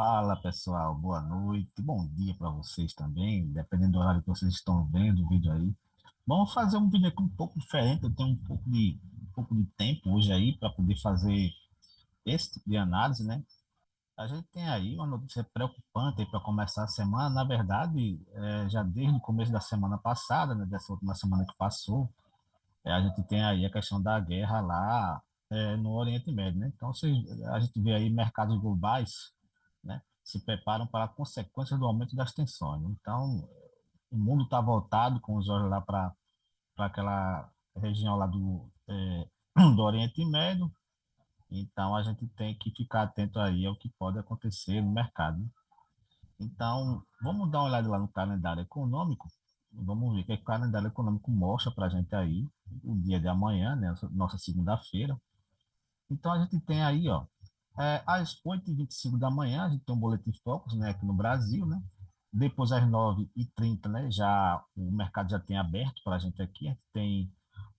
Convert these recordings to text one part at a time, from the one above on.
Fala pessoal, boa noite, bom dia para vocês também, dependendo do horário que vocês estão vendo o vídeo aí. Vamos fazer um vídeo aqui um pouco diferente, eu tenho um pouco de tempo hoje aí para poder fazer esse tipo de análise, né? A gente tem aí uma notícia preocupante para começar a semana, na verdade, já desde o começo da semana passada, né, dessa última semana que passou, a gente tem aí a questão da guerra lá no Oriente Médio, né? Então, a gente vê aí mercados globais, né, se preparam para consequências do aumento das tensões. Então, o mundo está voltado com os olhos lá para aquela região lá do Oriente Médio. Então, a gente tem que ficar atento aí ao que pode acontecer no mercado, né? Então, vamos dar uma olhada lá no calendário econômico. Vamos ver o que o calendário econômico mostra para a gente aí, o dia de amanhã, né, nossa segunda-feira. Então, a gente tem aí, ó, às 8h25 da manhã, a gente tem um boletim Focus, né, aqui no Brasil, né? Depois, às 9h30, né, já, o mercado já tem aberto para a gente tem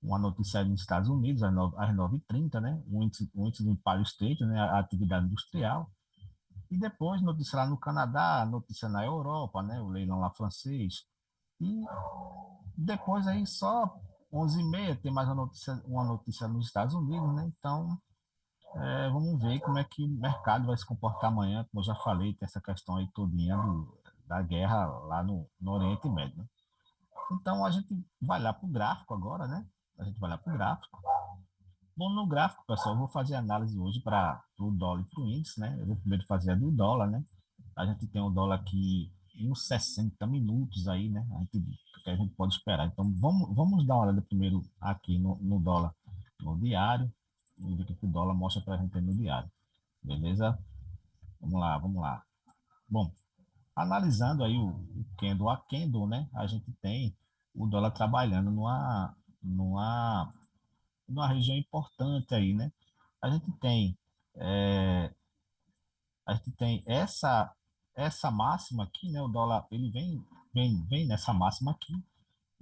uma notícia aí nos Estados Unidos, às 9h30, né, o índice do Empire State, né, a atividade industrial. E depois, notícia lá no Canadá, notícia na Europa, né, o leilão lá francês. E depois aí só 11h30 tem mais uma notícia nos Estados Unidos, né? Então, vamos ver como é que o mercado vai se comportar amanhã. Como eu já falei, tem essa questão aí todinha da guerra lá no Oriente Médio, né? Então, a gente vai lá para o gráfico agora, né? A gente vai lá para o gráfico. Bom, no gráfico, pessoal, eu vou fazer análise hoje para o dólar e para o índice, né? Eu vou primeiro fazer a do dólar, né? A gente tem o dólar aqui em uns 60 minutos aí, né? Que a gente pode esperar. Então, vamos dar uma olhada primeiro aqui no dólar no diário e ver o que o dólar mostra para a gente aí no diário. Beleza? Vamos lá, vamos lá. Bom, analisando aí o candle a candle, né? A gente tem o dólar trabalhando numa, numa região importante aí, né? A gente tem, é, a gente tem essa máxima aqui, né? O dólar ele vem nessa máxima aqui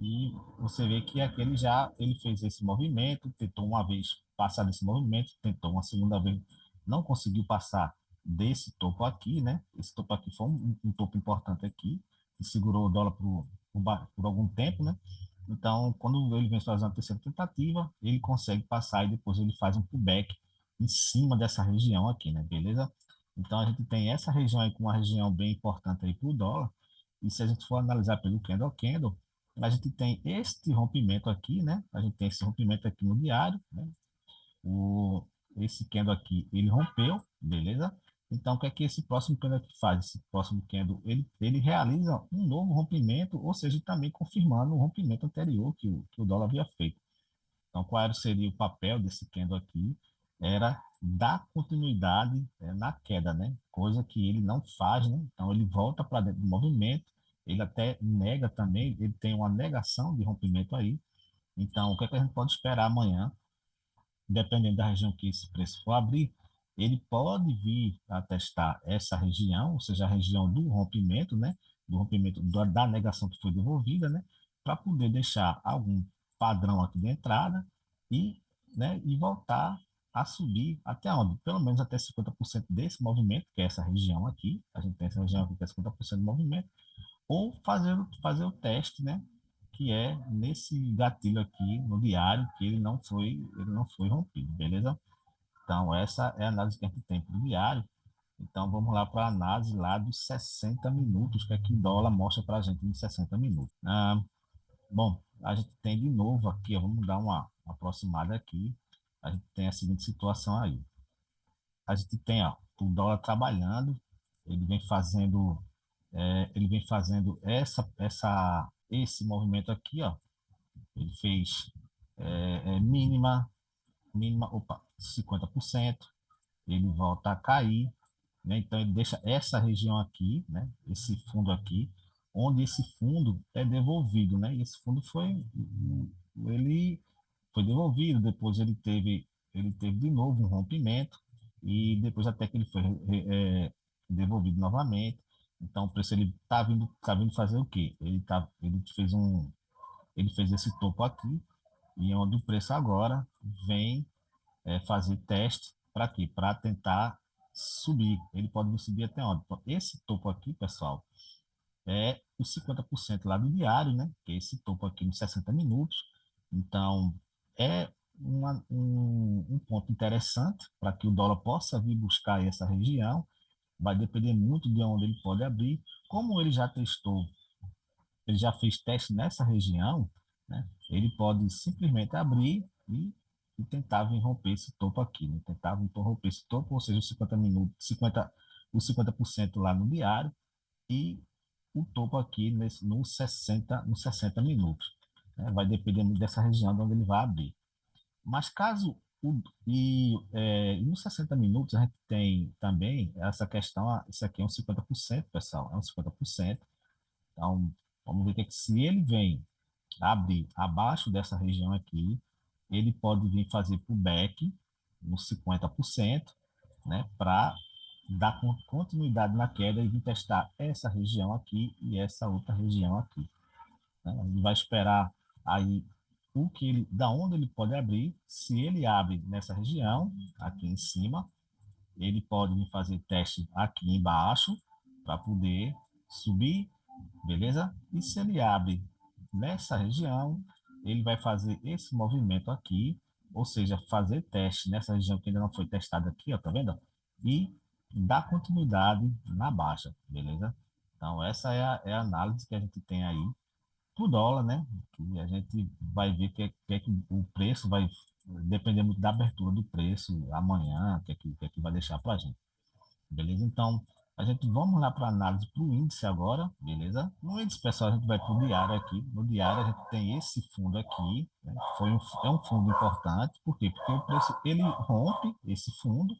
e você vê que aquele já ele fez esse movimento, tentou uma vez passar desse movimento, tentou uma segunda vez, não conseguiu passar desse topo aqui, né? Esse topo aqui foi um topo importante aqui, que segurou o dólar por algum tempo, né? Então, quando ele vem fazer uma terceira tentativa, ele consegue passar e depois ele faz um pullback em cima dessa região aqui, né? Beleza? Então, a gente tem essa região aí com uma região bem importante aí para o dólar. E se a gente for analisar pelo candle candle, a gente tem este rompimento aqui, né? A gente tem esse rompimento aqui no diário, né? O, esse candle aqui, ele rompeu, beleza? Então, o que é que esse próximo candle aqui faz? Esse próximo candle, ele realiza um novo rompimento, ou seja, também confirmando o rompimento anterior que o dólar havia feito. Então, qual seria o papel desse candle aqui? Era dar continuidade na queda, né? Coisa que ele não faz, né? Então, ele volta para dentro do movimento, ele até nega também, ele tem uma negação de rompimento aí. Então, o que é que a gente pode esperar amanhã? Dependendo da região que esse preço for abrir, ele pode vir a testar essa região, ou seja, a região do rompimento, né? Do rompimento da negação que foi devolvida, né? Para poder deixar algum padrão aqui de entrada e, né, e voltar a subir até onde? Pelo menos até 50% desse movimento, que é essa região aqui, a gente tem essa região aqui que é 50% do movimento, ou fazer o teste, né? Que é nesse gatilho aqui no diário, que ele não foi rompido, beleza? Então, essa é a análise que a gente tem para o diário. Então, vamos lá para a análise lá dos 60 minutos, que aqui o dólar mostra para a gente em 60 minutos. Bom, a gente tem de novo aqui, ó, vamos dar uma aproximada aqui. A gente tem a seguinte situação aí. A gente tem, ó, o dólar trabalhando, ele vem fazendo, ele vem fazendo esse movimento aqui, ó. Ele fez mínima, opa, 50%, ele volta a cair, né? Então ele deixa essa região aqui, né? Esse fundo aqui, onde esse fundo é devolvido, né? E esse fundo ele foi devolvido, depois ele teve de novo um rompimento e depois até que ele foi devolvido novamente. Então o preço ele tá vindo fazer o quê? Ele fez esse topo aqui e onde o preço agora vem fazer teste para quê? Para tentar subir. Ele pode vir subir até onde? Então, esse topo aqui, pessoal, é os 50% lá do diário, né? Que é esse topo aqui nos 60 minutos. Então, é um ponto interessante para que o dólar possa vir buscar essa região. Vai depender muito de onde ele pode abrir. Como ele já testou, ele já fez teste nessa região, né? Ele pode simplesmente abrir e tentar vir romper esse topo aqui, né? Tentar vir romper esse topo, ou seja, os 50 minutos, os 50% lá no diário e o topo aqui nos 60 minutos. Né? Vai depender muito dessa região de onde ele vai abrir. Mas caso nos 60 minutos a gente tem também essa questão, isso aqui é um 50%, pessoal, é um 50%. Então, vamos ver que se ele vem abrir abaixo dessa região aqui, ele pode vir fazer pullback nos 50%, né, para dar continuidade na queda e vir testar essa região aqui e essa outra região aqui. Né? Ele vai esperar aí da onde ele pode abrir. Se ele abre nessa região, aqui em cima, ele pode vir fazer teste aqui embaixo para poder subir, beleza? E se ele abre nessa região, ele vai fazer esse movimento aqui, ou seja, fazer teste nessa região que ainda não foi testada aqui, ó, tá vendo? E dar continuidade na baixa, beleza? Então, essa é a análise que a gente tem aí pro dólar, né? Que a gente vai ver que o preço vai depender muito da abertura do preço amanhã, que é que vai deixar para a gente, beleza? Então, a gente vamos lá para a análise para o índice agora, beleza? No índice, pessoal, a gente vai para o diário aqui. No diário, a gente tem esse fundo aqui, né? É um fundo importante, por quê? Porque o preço, ele rompe esse fundo,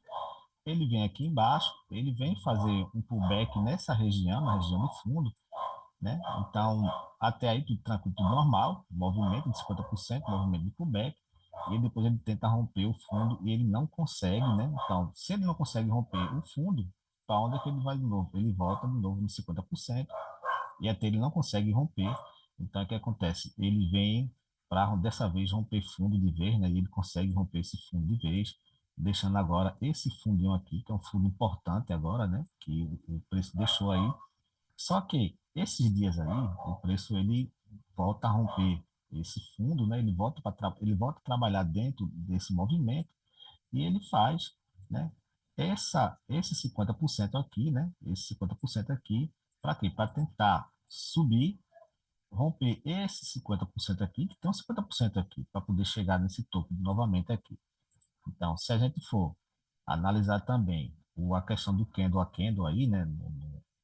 ele vem aqui embaixo, ele vem fazer um pullback nessa região, na região do fundo, né? Então, até aí tudo tranquilo, tudo normal, movimento de 50%, movimento de pullback, e depois ele tenta romper o fundo e ele não consegue, né? Então, se ele não consegue romper o fundo, para onde é que ele vai de novo? Ele volta de novo nos 50%, e até ele não consegue romper. Então, o que acontece? Ele vem para dessa vez romper fundo de vez, né? E ele consegue romper esse fundo de vez, deixando agora esse fundinho aqui, que é um fundo importante agora, né? Que o preço deixou aí, só que esses dias aí, o preço ele volta a romper esse fundo, né? Ele volta a trabalhar dentro desse movimento e ele faz, né? Esse 50% aqui, né? Esse 50% aqui, para quê? Para tentar subir, romper esse 50% aqui, que tem um 50% aqui, para poder chegar nesse topo novamente aqui. Então, se a gente for analisar também a questão do candle a candle aí, né?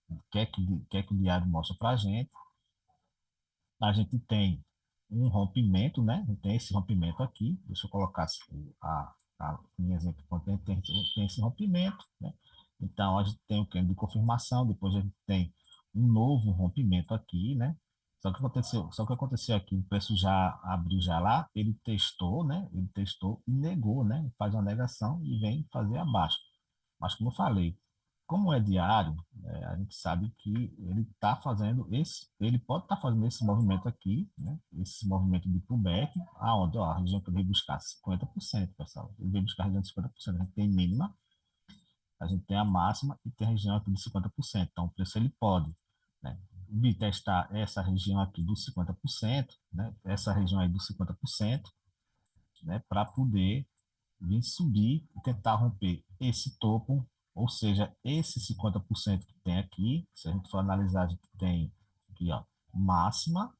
O que é que o diário mostra para a gente tem um rompimento, né? A gente tem esse rompimento aqui. Deixa eu colocar a minha exemplo. Tem esse rompimento, né? Então, a gente tem o candle de confirmação, depois a gente tem um novo rompimento aqui, né? Só que aconteceu aqui, o preço já abriu já lá, ele testou, né? Ele testou e negou, né? Faz uma negação e vem fazer abaixo. Mas como eu falei, como é diário, a gente sabe que ele está fazendo ele pode estar fazendo esse movimento aqui, né? Esse movimento de pullback, aonde, ó, a região que ele veio buscar 50%, pessoal. Ele veio buscar a região de 50%. A gente tem mínima, a gente tem a máxima e tem a região aqui de 50%. Então, o preço ele pode, né, vir testar essa região aqui dos 50%, né? Essa região aí dos 50%, né? Para poder vir subir e tentar romper esse topo, ou seja, esse 50% que tem aqui, se a gente for analisar, a gente tem aqui, ó, máxima,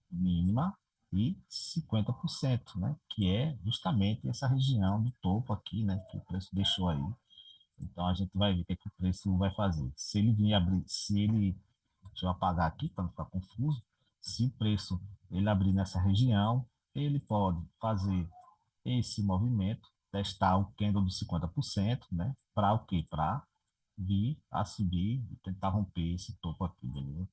mínima e 50%, né? Que é justamente essa região do topo aqui, né? Que o preço deixou aí. Então a gente vai ver o que, é que o preço vai fazer. Se ele vir abrir, deixa eu apagar aqui para não ficar confuso, se o preço ele abrir nessa região, ele pode fazer esse movimento, testar o candle dos 50%, né? Para o quê? Para vir a subir e tentar romper esse topo aqui, beleza?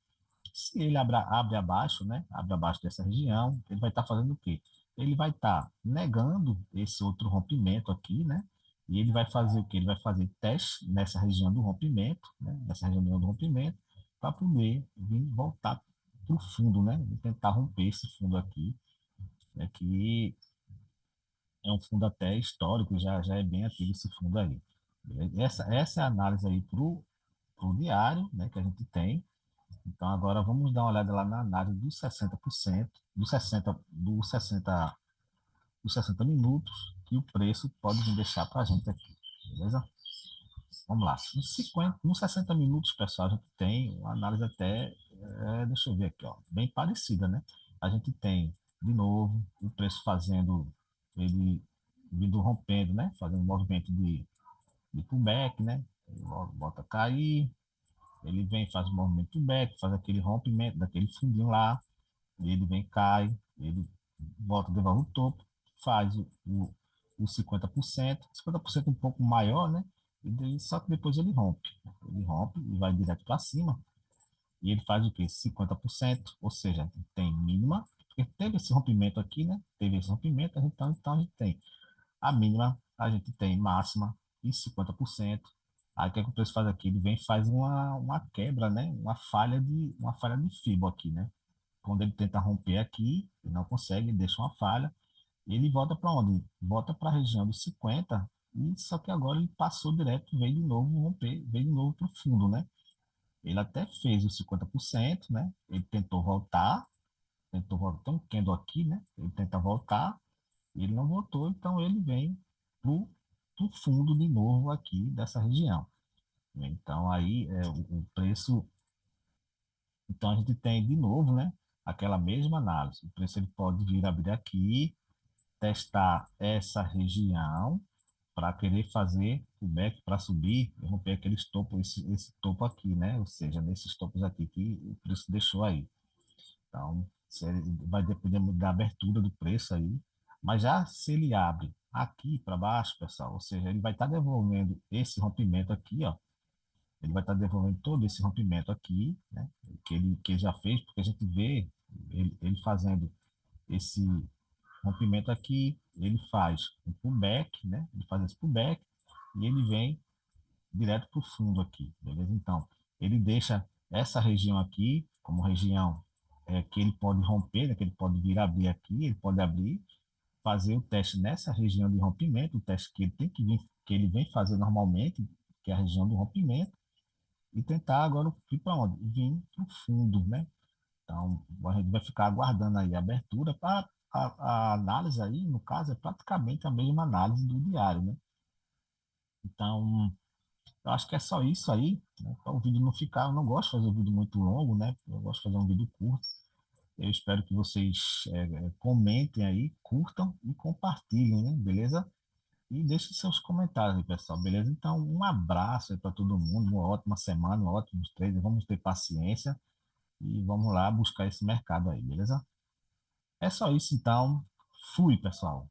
Se ele abre abaixo, né? Abre abaixo dessa região, ele vai estar fazendo o quê? Ele vai estar negando esse outro rompimento aqui, né? E ele vai fazer o quê? Ele vai fazer teste nessa região do rompimento, né? Nessa região do rompimento, para poder vir voltar para o fundo, né? E tentar romper esse fundo aqui, né? Que é um fundo até histórico, já é bem antigo esse fundo aí. Essa é a análise aí para o diário, né, que a gente tem. Então, agora vamos dar uma olhada lá na análise dos 60%, dos 60 minutos, que o preço pode vir deixar para a gente aqui, beleza? Vamos lá. Nos 60 minutos, pessoal, a gente tem uma análise até, deixa eu ver aqui, ó, bem parecida, né? A gente tem, de novo, o preço fazendo, ele vindo rompendo, né? Fazendo um movimento de pullback, né? Ele volta a cair, ele vem, faz um movimento pullback, faz aquele rompimento daquele fundinho lá, ele vem, cai, ele volta, devolve o topo, faz o 50% um pouco maior, né? Só que depois ele rompe. Ele rompe e vai direto para cima. E ele faz o quê? 50%, ou seja, tem mínima, porque teve esse rompimento aqui, né? Teve esse rompimento, então a gente tem a mínima, a gente tem máxima e 50%. Aí o que, é que o preço faz aqui? Ele vem e faz uma quebra, né? Uma falha de Fibo aqui, né? Quando ele tenta romper aqui, ele não consegue, ele deixa uma falha, e ele volta para onde? Volta para a região dos 50, e só que agora ele passou direto, veio de novo romper, veio de novo para o fundo, né? Ele até fez os 50%, né? Ele tentou voltar, tem um candle aqui, né? Ele tenta voltar, ele não voltou, então ele vem para o fundo de novo aqui dessa região. Então aí o preço, então a gente tem de novo, né? Aquela mesma análise. O preço ele pode vir abrir aqui, testar essa região para querer fazer o back para subir, romper aqueles topos, esse topo aqui, né? Ou seja, nesses topos aqui que o preço deixou aí. Então, vai depender muito da abertura do preço aí. Mas já se ele abre aqui para baixo, pessoal, ou seja, ele vai estar devolvendo esse rompimento aqui, ó. Ele vai estar devolvendo todo esse rompimento aqui, né? Que ele já fez, porque a gente vê ele fazendo esse rompimento aqui, ele faz um pullback, né? Ele faz esse pullback e ele vem direto para o fundo aqui, beleza? Então, ele deixa essa região aqui como região que ele pode romper, né? Que ele pode vir abrir aqui, ele pode abrir, fazer o teste nessa região de rompimento, o teste que ele tem que vir, que ele vem fazer normalmente, que é a região do rompimento, e tentar agora ir para onde? Vir para o fundo, né? Então, a gente vai ficar aguardando aí a abertura para a análise aí, no caso, é praticamente a mesma análise do diário, né? Então, eu acho que é só isso aí, né? Para o vídeo não ficar, eu não gosto de fazer um vídeo muito longo, né? Eu gosto de fazer um vídeo curto. Eu espero que vocês comentem aí, curtam e compartilhem, né? Beleza? E deixem seus comentários aí, pessoal, beleza? Então, um abraço aí para todo mundo, uma ótima semana, um ótimos treinos, vamos ter paciência e vamos lá buscar esse mercado aí, beleza? É só isso então. Fui, pessoal.